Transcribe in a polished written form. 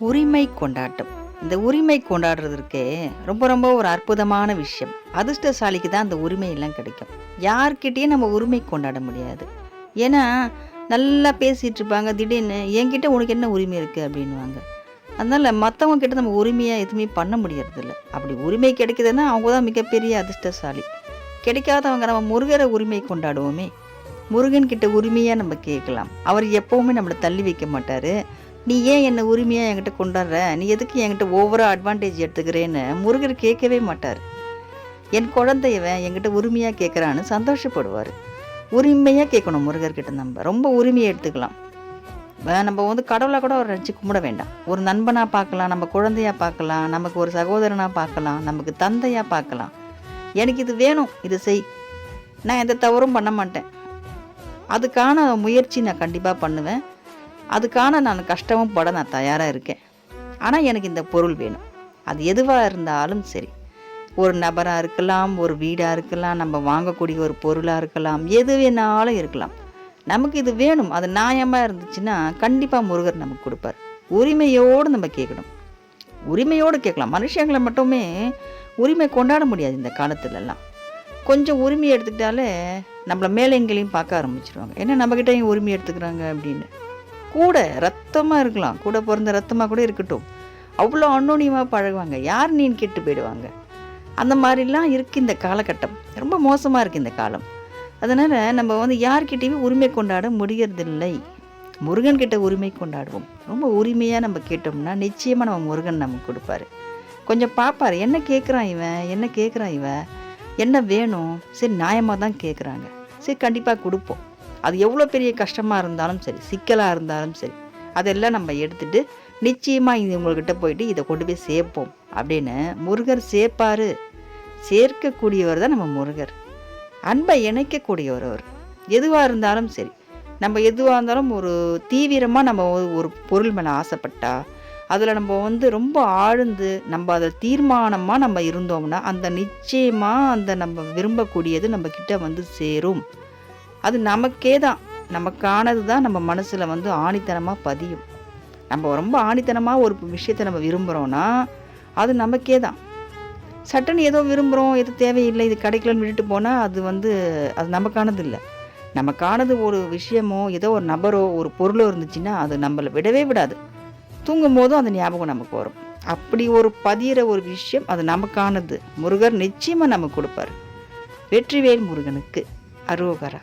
உரிமை கொண்டாட்டம். இந்த உரிமை கொண்டாடுறதற்கே ரொம்ப ரொம்ப ஒரு அற்புதமான விஷயம். அதிர்ஷ்டசாலிக்கு தான் அந்த உரிமையெல்லாம் கிடைக்கும். யார்கிட்டயும் நம்ம உரிமை கொண்டாட முடியாது. ஏன்னா, நல்லா பேசிட்டு இருப்பாங்க. திடீர்னு என்கிட்ட உனக்கு என்ன உரிமை இருக்கு அப்படின்னுவாங்க. அதனால மத்தவங்க கிட்ட நம்ம உரிமையா எதுவுமே பண்ண முடியறதில்ல. அப்படி உரிமை கிடைக்குதுன்னா அவங்க தான் மிகப்பெரிய அதிர்ஷ்டசாலி. கிடைக்காதவங்க நம்ம முருகரை உரிமை கொண்டாடுவோமே. முருகன் கிட்ட உரிமையா நம்ம கேட்கலாம். அவர் எப்பவுமே நம்மள தள்ளி வைக்க மாட்டாரு. நீ ஏன் என்ன உரிமையா என்கிட்ட கொண்டாடுற? நீ எதுக்கு என்கிட்ட ஓவரா அட்வான்டேஜ் எடுத்துக்கிறேன்னு முருகர் கேட்கவே மாட்டார். என் குழந்தையவன் என்கிட்ட உரிமையா கேட்குறான்னு சந்தோஷப்படுவார். உரிமையா கேட்கணும் முருகர்கிட்ட நம்ம. ரொம்ப உரிமையை எடுத்துக்கலாம். நம்ம வந்து கடவுளை கூட ஒரு நினச்சி கும்பிட வேண்டாம். ஒரு நண்பனாக பார்க்கலாம், நம்ம குழந்தையா பார்க்கலாம், நமக்கு ஒரு சகோதரனாக பார்க்கலாம், நமக்கு தந்தையாக பார்க்கலாம். எனக்கு இது வேணும், இது செய். நான் எந்த தவறும் பண்ண மாட்டேன். அதுக்கான முயற்சி நான் கண்டிப்பாக பண்ணுவேன். அதுக்கான நான் கஷ்டமும் பட நான் தயாராக இருக்கேன். ஆனால் எனக்கு இந்த பொருள் வேணும். அது எதுவாக இருந்தாலும் சரி. ஒரு நபராக இருக்கலாம், ஒரு வீடாக இருக்கலாம், நம்ம வாங்கக்கூடிய ஒரு பொருளாக இருக்கலாம், எது வேணாலும் இருக்கலாம். நமக்கு இது வேணும், அது நியாயமாக இருந்துச்சுன்னா கண்டிப்பாக முருகர் நமக்கு கொடுப்பார். உரிமையோடு நம்ம கேட்கணும். உரிமையோடு கேட்கலாம். மனுஷங்களை மட்டுமே உரிமை கொண்டாட முடியாது இந்த காலத்துலலாம். கொஞ்சம் உரிமை எடுத்துக்கிட்டாலே நம்மளை மேலே எங்கேயும் பார்க்க ஆரம்பிச்சிருவாங்க. ஏன்னா நம்மக்கிட்ட ஏன் உரிமை எடுத்துக்கிறாங்க அப்படின்னு. கூட ரத்தமாக இருக்கலாம், கூட பிறந்த ரத்தமாக கூட இருக்கட்டும், அவ்வளோ அன்னோனியமாக பழகுவாங்க. யார் நீன்னு கேட்டு போயிடுவாங்க. அந்த மாதிரிலாம் இருக்குது இந்த காலகட்டம். ரொம்ப மோசமாக இருக்குது இந்த காலம். அதனால் நம்ம வந்து யார்கிட்டையுமே உரிமை கொண்டாட முடியறதில்லை. முருகன்கிட்ட உரிமை கொண்டாடுவோம். ரொம்ப உரிமையாக நம்ம கேட்டோம்னா நிச்சயமாக நம்ம முருகன் நமக்கு கொடுப்பாரு. கொஞ்சம் பார்ப்பார், என்ன கேட்குறான் இவன், என்ன கேட்குறான் இவன், என்ன வேணும், சரி நியாயமாக தான் கேட்குறாங்க, சரி கண்டிப்பாக கொடுப்போம். அது எவ்வளோ பெரிய கஷ்டமாக இருந்தாலும் சரி, சிக்கலாக இருந்தாலும் சரி, அதெல்லாம் நம்ம எடுத்துகிட்டு நிச்சயமாக இது உங்கள்கிட்ட போயிட்டு இதை கொண்டு போய் சேர்ப்போம் அப்படின்னு முருகர் சேர்ப்பார். சேர்க்கக்கூடியவர் தான் நம்ம முருகர். அன்பை இணைக்கக்கூடியவர் அவர். எதுவாக இருந்தாலும் சரி, நம்ம எதுவாக இருந்தாலும் ஒரு தீவிரமாக நம்ம ஒரு பொருள் மேலே ஆசைப்பட்டா அதில் நம்ம வந்து ரொம்ப ஆழ்ந்து நம்ம அதை தீர்மானமாக நம்ம இருந்தோம்னா அந்த நிச்சயமாக அந்த நம்ம விரும்பக்கூடியது நம்ம கிட்ட வந்து சேரும். அது நமக்கே தான், நமக்கானது தான் நம்ம மனசில் வந்து ஆணித்தனமாக பதியும். நம்ம ரொம்ப ஆணித்தனமாக ஒரு விஷயத்தை நம்ம விரும்புகிறோன்னா அது நமக்கே தான். சட்டுன்னு ஏதோ விரும்புகிறோம், எது தேவையில்லை, இது கிடைக்கலன்னு விட்டுட்டு போனால் அது நமக்கானது இல்லை. நமக்கானது ஒரு விஷயமோ ஏதோ ஒரு நபரோ ஒரு பொருளோ இருந்துச்சுன்னா அது நம்மளை விடவே விடாது. தூங்கும் போதும் அந்த ஞாபகம் நமக்கு வரும். அப்படி ஒரு பதிகிற ஒரு விஷயம் அது நமக்கானது. முருகர் நிச்சயமாக நமக்கு கொடுப்பார். வெற்றிவேல் முருகனுக்கு அரோகரா.